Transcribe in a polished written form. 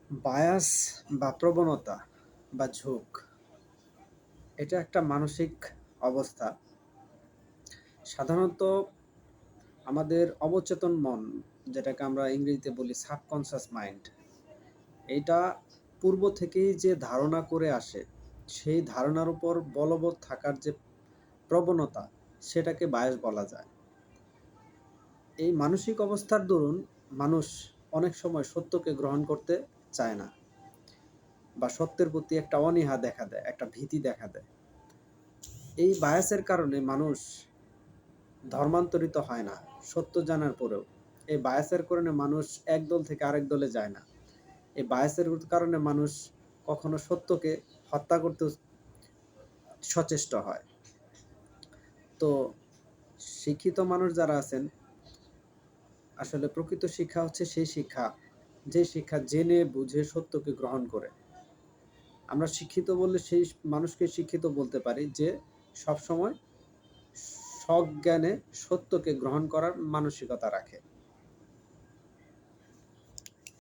Bias বা প্রবণতা বা ঝোঁক এটা একটা মানসিক অবস্থা। সাধারণত আমাদের অবচেতন মন, যেটাকে আমরা ইংরেজিতে বলি সাবকনশাস মাইন্ড, এইটা পূর্ব থেকেই যে ধারণা করে আসে, সেই ধারণার উপর বলবৎ থাকার যে প্রবণতা, সেটাকে বায়াস বলা যায়। এই মানসিক অবস্থার দরুন মানুষ অনেক সময় সত্যকে গ্রহণ করতে চায় না, বা সত্যের প্রতি একটা অনীহা দেখা দেয়, একটা ভীতি দেখা দেয়। এই বায়াসের কারণে মানুষ ধর্মান্তরিত হয় না সত্য জানার পরেও। এই বায়াসের কারণে মানুষ এক দল থেকে আরেক দলে যায় না। এই বায়াসের কারণে মানুষ কখনো সত্যকে হত্যা করতে সচেষ্ট হয়। তো শিক্ষিত মানুষ যারা আছেন, আসলে প্রকৃত শিক্ষা হচ্ছে সেই শিক্ষা, যে শিক্ষা জেনে বুঝে সত্যকে গ্রহণ করে। আমরা শিক্ষিত বললে সেই মানুষকে শিক্ষিত বলতে পারি যে সবসময় সজ্ঞানে সত্যকে গ্রহণ করার মানসিকতা রাখে।